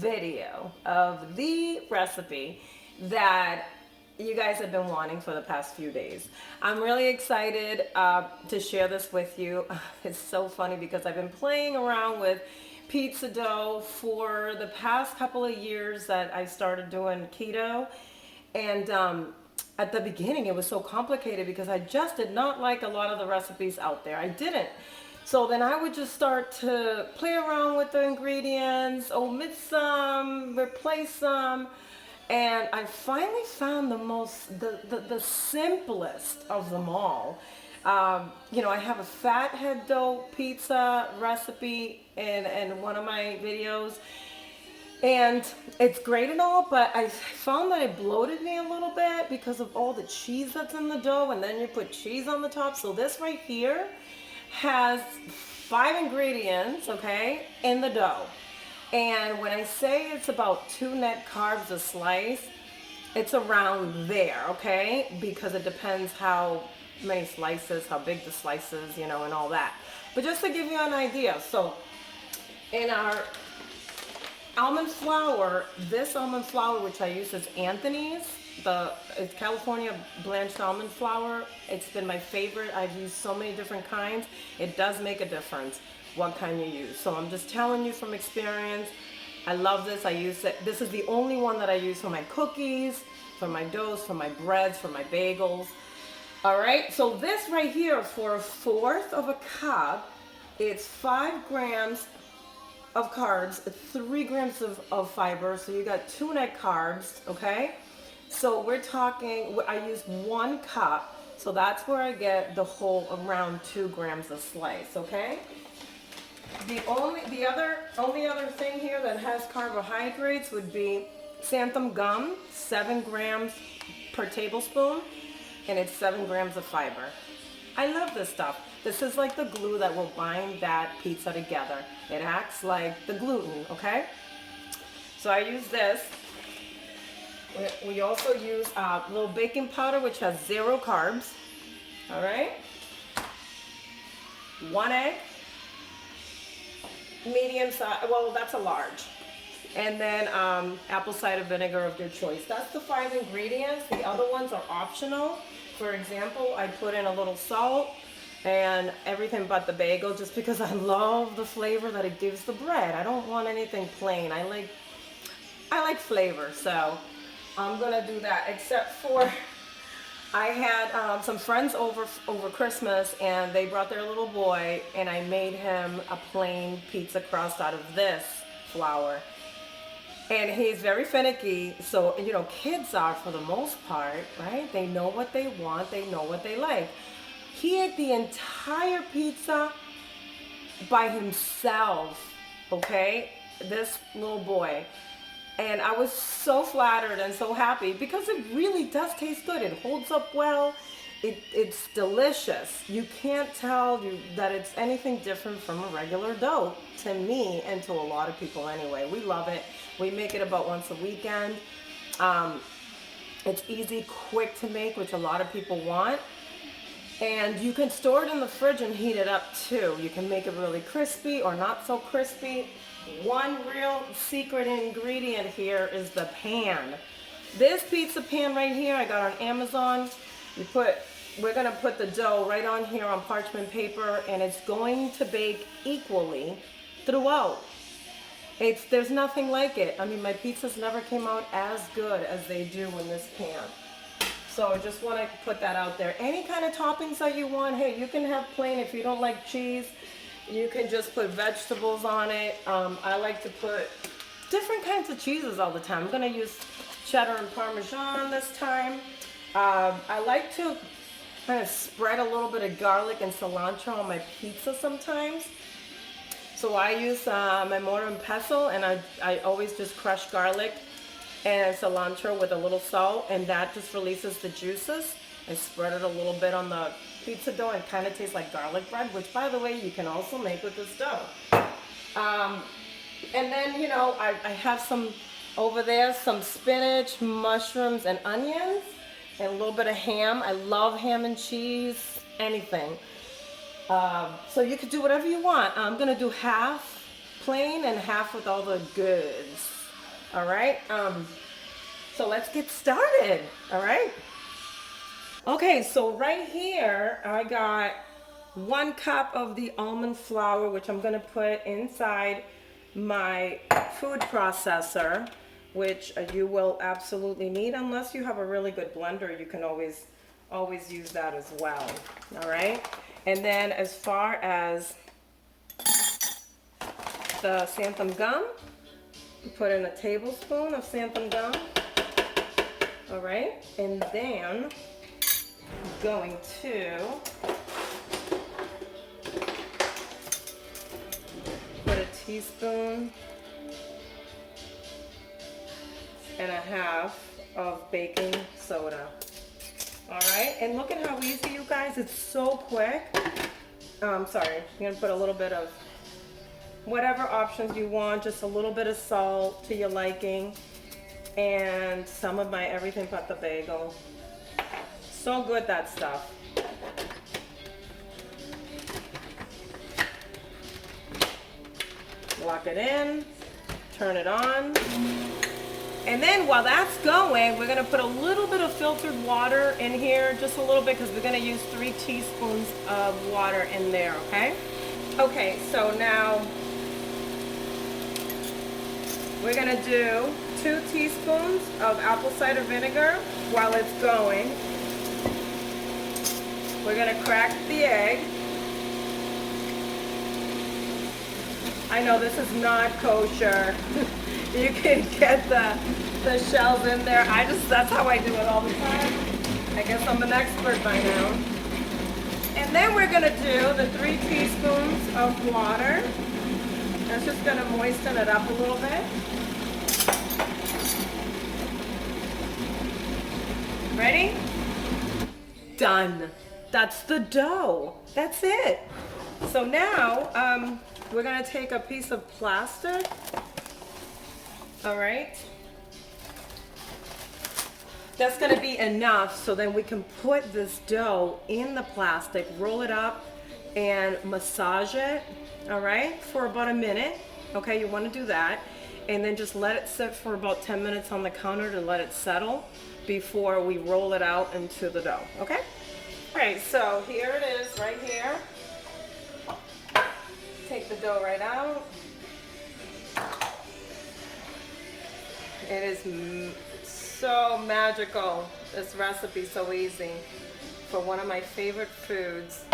video of the recipe that you guys have been wanting for the past few days. I'm really excited to share this with you. It's so funny because I've been playing around with pizza dough for the past couple of years that I started doing keto. And at the beginning, it was so complicated because I just did not like a lot of the recipes out there. I didn't. So then I would just start to play around with the ingredients, omit some, replace some. And I finally found the simplest of them all. I have a fathead dough pizza recipe in one of my videos. And it's great and all, but I found that it bloated me a little bit because of all the cheese that's in the dough, and then you put cheese on the top. So this right here has 5 ingredients, okay, in the dough. And when I say it's about 2 net carbs a slice, it's around there, okay? Because it depends how many slices, how big the slice is, and all that. But just to give you an idea, so in our almond flour, this almond flour, which I use is Anthony's, it's California blanched almond flour. It's been my favorite. I've used so many different kinds. It does make a difference what kind you use. So I'm just telling you from experience. I love this. I use it. This is the only one that I use for my cookies, for my doughs, for my breads, for my bagels. All right. So this right here, for 1/4 of a cup, it's 5 grams of carbs, 3 grams of fiber. So you got 2 net carbs. Okay. So we're talking, I use 1 cup. So that's where I get the whole around 2 grams a slice. Okay. The only other thing here that has carbohydrates would be xanthum gum, 7 grams per tablespoon, and it's 7 grams of fiber. I love this stuff. This is like the glue that will bind that pizza together. It acts like the gluten, okay? So I use this. We also use a little baking powder, which has 0 carbs, all right? 1 egg. Medium size, well, that's a large. And then apple cider vinegar of your choice. That's the 5 ingredients. The other ones are optional. For example, I put in a little salt and everything but the bagel, just because I love the flavor that it gives the bread. I don't want anything plain. I like flavor, so I'm gonna do that. Except for, I had some friends over Christmas, and they brought their little boy, and I made him a plain pizza crust out of this flour. And he's very finicky, so kids are, for the most part, right? They know what they want, they know what they like. He ate the entire pizza by himself, okay? This little boy. And I was so flattered and so happy because it really does taste good. It holds up well. It's delicious. You can't tell that it's anything different from a regular dough, to me and to a lot of people anyway. We love it. We make it about once a weekend. It's easy, quick to make, which a lot of people want. And you can store it in the fridge and heat it up too. You can make it really crispy or not so crispy. One real secret ingredient here is the pan. This pizza pan right here, I got on Amazon. We're gonna put the dough right on here on parchment paper, and it's going to bake equally throughout. There's nothing like it. I mean, my pizzas never came out as good as they do in this pan. So I just want to put that out there. Any kind of toppings that you want, hey, you can have plain. If you don't like cheese, you can just put vegetables on it. I like to put different kinds of cheeses all the time. I'm going to use cheddar and Parmesan this time. I like to kind of spread a little bit of garlic and cilantro on my pizza sometimes. So I use my mortar and pestle, and I always just crush garlic and cilantro with a little salt, and that just releases the juices. I spread it a little bit on the pizza dough, and kind of tastes like garlic bread, which, by the way, you can also make with this dough. And then, I have over there some spinach, mushrooms, and onions, and a little bit of ham. I love ham and cheese, anything. So you could do whatever you want. I'm gonna do half plain and half with all the goods. All right. So let's get started. All right. Okay, so right here I got 1 cup of the almond flour, which I'm gonna put inside my food processor, which you will absolutely need unless you have a really good blender. You can always use that as well. All right. And then as far as the xanthum gum, put in a tablespoon of xanthum gum. All right, and then I'm going to put a teaspoon and a half of baking soda. All right, and look at how easy, you guys, it's so quick. Sorry, I'm gonna put a little bit of whatever options you want, just a little bit of salt to your liking, and some of my everything but the bagel. So good, that stuff. Lock it in, turn it on. And then while that's going, we're gonna put a little bit of filtered water in here, just a little bit, because we're gonna use 3 teaspoons of water in there, okay? Okay, so now we're gonna do 2 teaspoons of apple cider vinegar while it's going. We're gonna crack the egg. I know this is not kosher. You can get the shells in there. That's how I do it all the time. I guess I'm an expert by now. And then we're gonna do the 3 teaspoons of water. That's just gonna moisten it up a little bit. Ready? Done. That's the dough. That's it. So now we're gonna take a piece of plastic. All right. That's gonna be enough, so then we can put this dough in the plastic, roll it up, and massage it. All right, for about a minute. Okay, you want to do that, and then just let it sit for about 10 minutes on the counter to let it settle before we roll it out into the dough. Okay. All right, so here it is, right here. Take the dough right out. It is so magical. This recipe, so easy for one of my favorite foods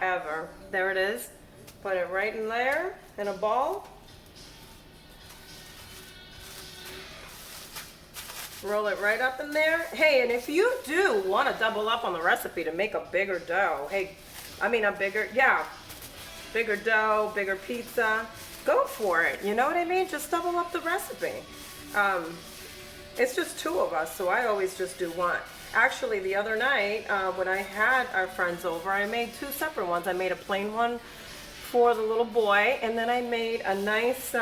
ever. There it is. Put it right in there in a bowl. Roll it right up in there. Hey, and if you do want to double up on the recipe to make a bigger dough, bigger dough, bigger pizza, go for it. You know what I mean? Just double up the recipe. It's just 2 of us, so I always just do 1. Actually, the other night, when I had our friends over, I made 2 separate ones. I made a plain one for the little boy, and then I made a nice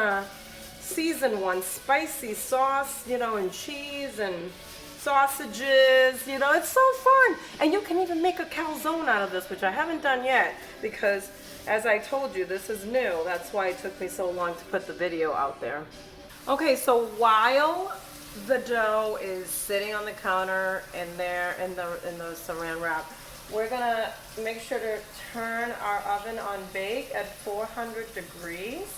seasoned one, spicy sauce, and cheese and sausages. It's so fun. And you can even make a calzone out of this, which I haven't done yet, because as I told you, this is new. That's why it took me so long to put the video out there. Okay, so while the dough is sitting on the counter in there in the saran wrap, we're gonna make sure to turn our oven on bake at 400 degrees.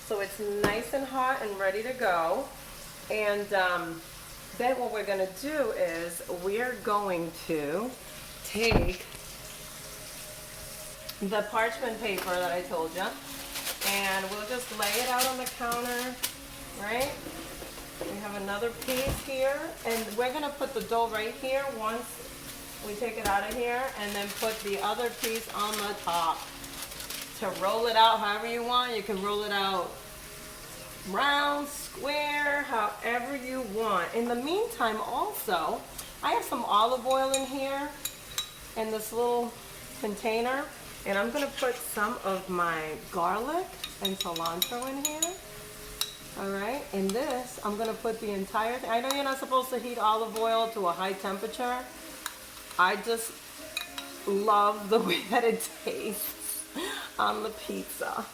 So it's nice and hot and ready to go. And then what we're gonna do is we're going to take the parchment paper that I told you, and we'll just lay it out on the counter, right? We have another piece here, and we're gonna put the dough right here once we take it out of here, and then put the other piece on the top. To roll it out however you want. You can roll it out round, square, however you want. In the meantime, also, I have some olive oil in here in this little container, and I'm gonna put some of my garlic and cilantro in here. All right, and this, I'm gonna put the entire thing. I know you're not supposed to heat olive oil to a high temperature. I just love the way that it tastes on the pizza.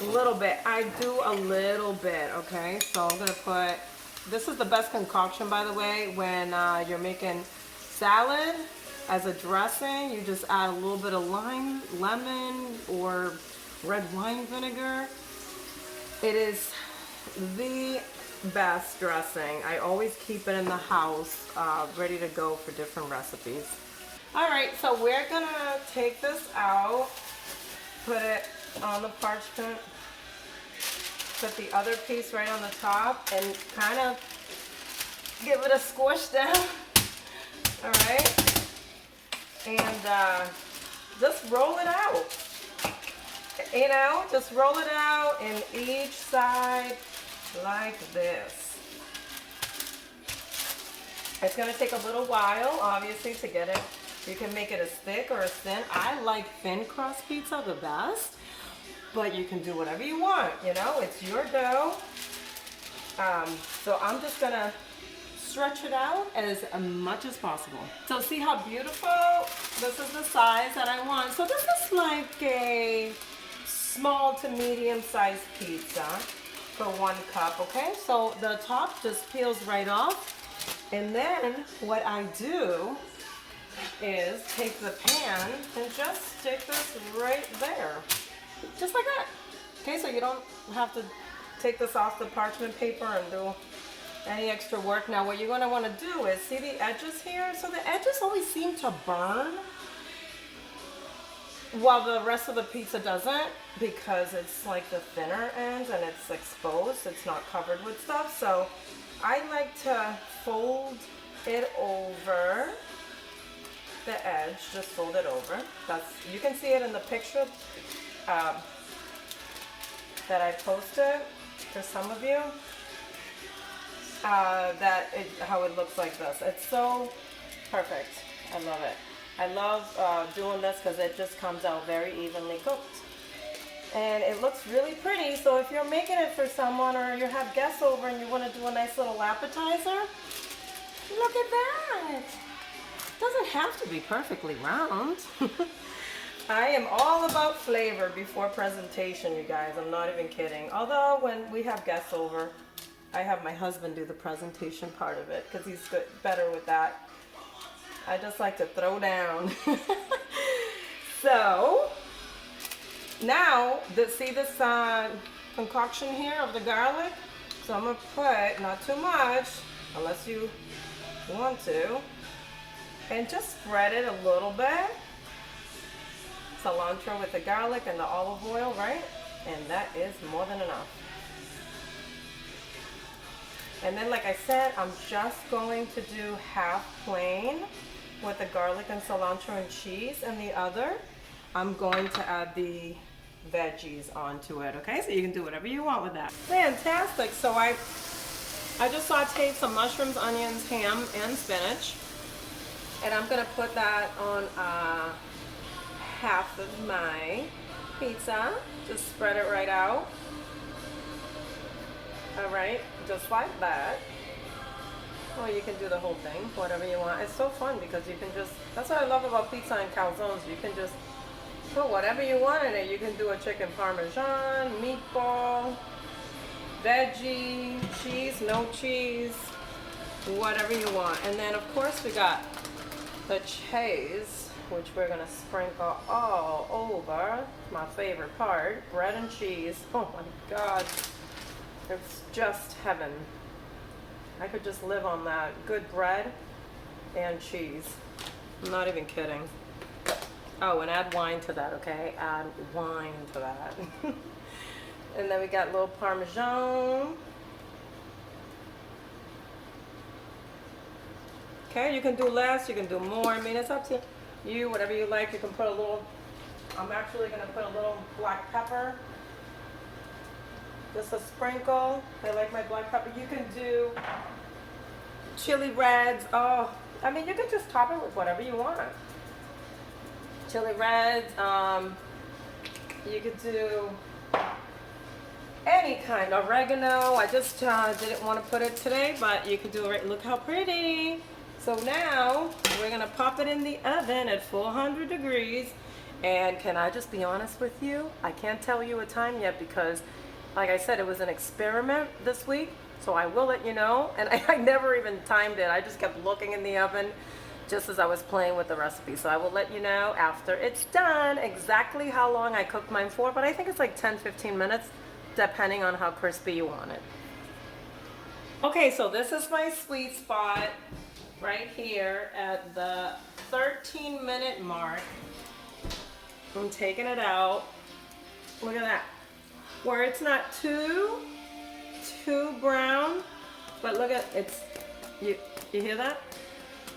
A little bit, I do a little bit, okay? So I'm gonna put This is the best concoction, by the way, when you're making salad as a dressing. You just add a little bit of lime, lemon, or red wine vinegar. It is the best dressing. I always keep it in the house, ready to go for different recipes. All right, so we're gonna take this out, put it on the parchment, put the other piece right on the top, and kind of give it a squish down. All right, and just roll it out. You know, just roll it out in each side like this. It's gonna take a little while, obviously, to get it. You can make it as thick or as thin. I like thin crust pizza the best, but you can do whatever you want, you know, it's your dough. So I'm just gonna stretch it out as much as possible. So see how beautiful? This is the size that I want. So this is like a small to medium sized pizza for 1 cup, okay? So the top just peels right off. And then what I do is take the pan and just stick this right there. Just like that. Okay, so you don't have to take this off the parchment paper and do any extra work. Now what you're gonna wanna do is, see the edges here? So the edges always seem to burn while the rest of the pizza doesn't, because it's like the thinner ends and it's exposed, it's not covered with stuff. So I like to fold it over the edge, just fold it over. You can see it in the picture that I posted for some of you, how it looks like this. It's so perfect. I love it. I love doing this because it just comes out very evenly cooked. And it looks really pretty, so if you're making it for someone or you have guests over and you want to do a nice little appetizer, look at that. It doesn't have to be perfectly round. I am all about flavor before presentation, you guys. I'm not even kidding. Although when we have guests over, I have my husband do the presentation part of it because he's better with that. I just like to throw down. So now, see this concoction here of the garlic? So I'm gonna put, not too much, unless you want to, and just spread it a little bit. Cilantro with the garlic and the olive oil, right? And that is more than enough. And then, like I said, I'm just going to do half plain with the garlic and cilantro and cheese, and the other, I'm going to add the veggies onto it, okay? So you can do whatever you want with that. Fantastic. So I just sauteed some mushrooms, onions, ham, and spinach. And I'm gonna put that on half of my pizza. Just spread it right out. All right, just like that. Or you can do the whole thing, whatever you want. It's so fun because you can just, that's what I love about pizza and calzones. You can just put whatever you want in it. You can do a chicken parmesan, meatball, veggie, cheese, no cheese, whatever you want. And then of course we got the cheese, which we're gonna sprinkle all over. My favorite part, bread and cheese. Oh my God, it's just heaven. I could just live on that. Good bread and cheese. I'm not even kidding. Oh, and add wine to that, okay? Add wine to that. And then we got a little Parmesan. Okay, you can do less, you can do more. I mean, it's up to you, whatever you like. You can put a little, I'm actually gonna put a little black pepper. Just a sprinkle. I like my black pepper. You can do chili reds. Oh, I mean, you can just top it with whatever you want. Chili reds. You could do any kind. Oregano. I just didn't want to put it today, but you could do it. Look how pretty. So now we're gonna pop it in the oven at 400 degrees. And can I just be honest with you? I can't tell you a time yet because, like I said, it was an experiment this week. So I will let you know. And I never even timed it. I just kept looking in the oven just as I was playing with the recipe. So I will let you know after it's done exactly how long I cooked mine for, but I think it's like 10-15 minutes depending on how crispy you want it. Okay, so this is my sweet spot right here at the 13-minute mark. I'm taking it out. Look at that. Where it's not too brown, but look at it's you hear that?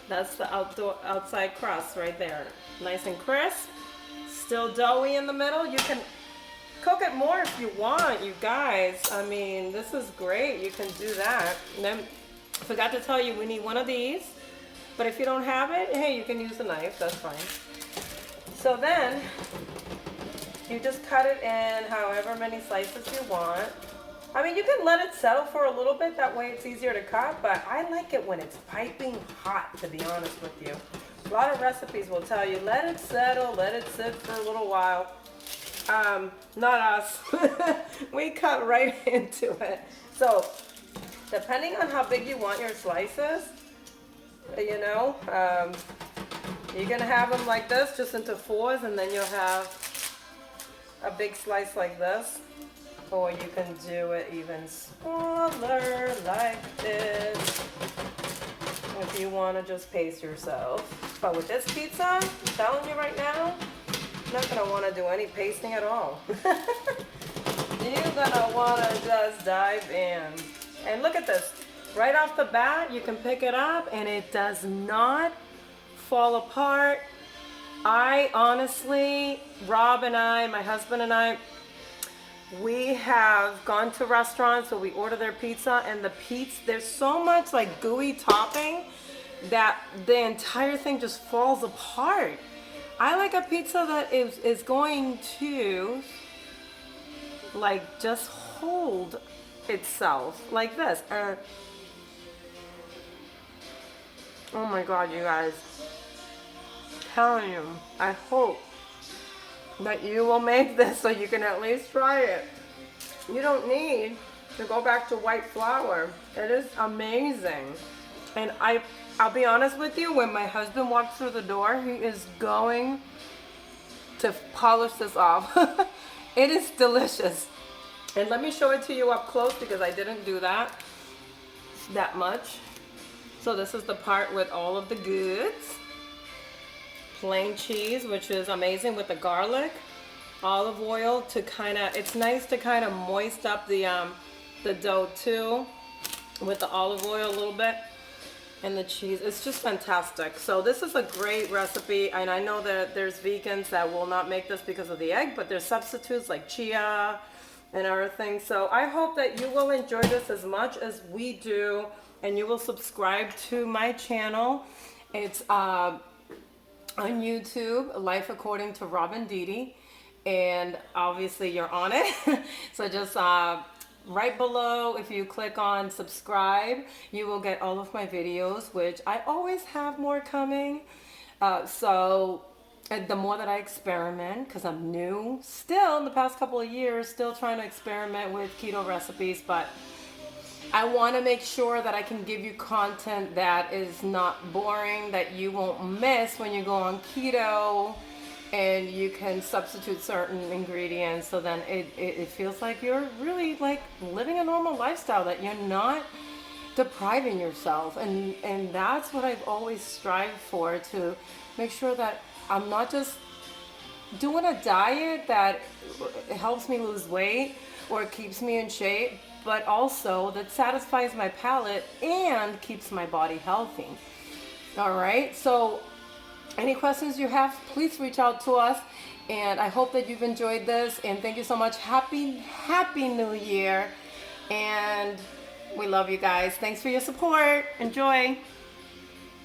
That's the outside crust right there. Nice and crisp. Still doughy in the middle. You can cook it more if you want, you guys. I mean, this is great. You can do that. And then I forgot to tell you, we need one of these. But if you don't have it, hey, you can use a knife. That's fine. So then you just cut it in however many slices you want. I mean, you can let it settle for a little bit. That way it's easier to cut. But I like it when it's piping hot, to be honest with you. A lot of recipes will tell you, let it settle, let it sit for a little while. Not us. We cut right into it. So, depending on how big you want your slices, you know, you're gonna have them like this, just into fours, and then you'll have a big slice like this. Or you can do it even smaller, like this, if you want to just pace yourself. But with this pizza, I'm telling you right now, you're not going to want to do any pasting at all. You're going to want to just dive in. And look at this. Right off the bat, you can pick it up and it does not fall apart. I honestly, Rob and I, my husband and I, we have gone to restaurants where we order their pizza, and the pizza, there's so much like gooey topping that the entire thing just falls apart. I like a pizza that is going to like just hold itself like this. Oh my God, you guys. I'm telling you, I hope that you will make this so you can at least try it. You don't need to go back to white flour. It is amazing. And I'll be honest with you, when my husband walks through the door, he is going to polish this off. It is delicious. And let me show it to you up close because I didn't do that much. So this is the part with all of the goods. Plain cheese, which is amazing with the garlic, olive oil to kind of, it's nice to kind of moist up the dough too with the olive oil a little bit, and the cheese. It's just fantastic. So this is a great recipe, and I know that there's vegans that will not make this because of the egg, but there's substitutes like chia and other things. So I hope that you will enjoy this as much as we do, and you will subscribe to my channel. It's on YouTube, Life According to Robin Didi, and obviously you're on it. So just right below, if you click on subscribe, you will get all of my videos, which I always have more coming. So the more that I experiment, because I'm new still in the past couple of years, still trying to experiment with keto recipes, but I want to make sure that I can give you content that is not boring, that you won't miss when you go on keto, and you can substitute certain ingredients, so then it feels like you're really like living a normal lifestyle, that you're not depriving yourself. And that's what I've always strived for, to make sure that I'm not just doing a diet that helps me lose weight or keeps me in shape, but also that satisfies my palate and keeps my body healthy. All right, so any questions you have, please reach out to us, and I hope that you've enjoyed this, and thank you so much. Happy New Year, and we love you guys. Thanks for your support. Enjoy.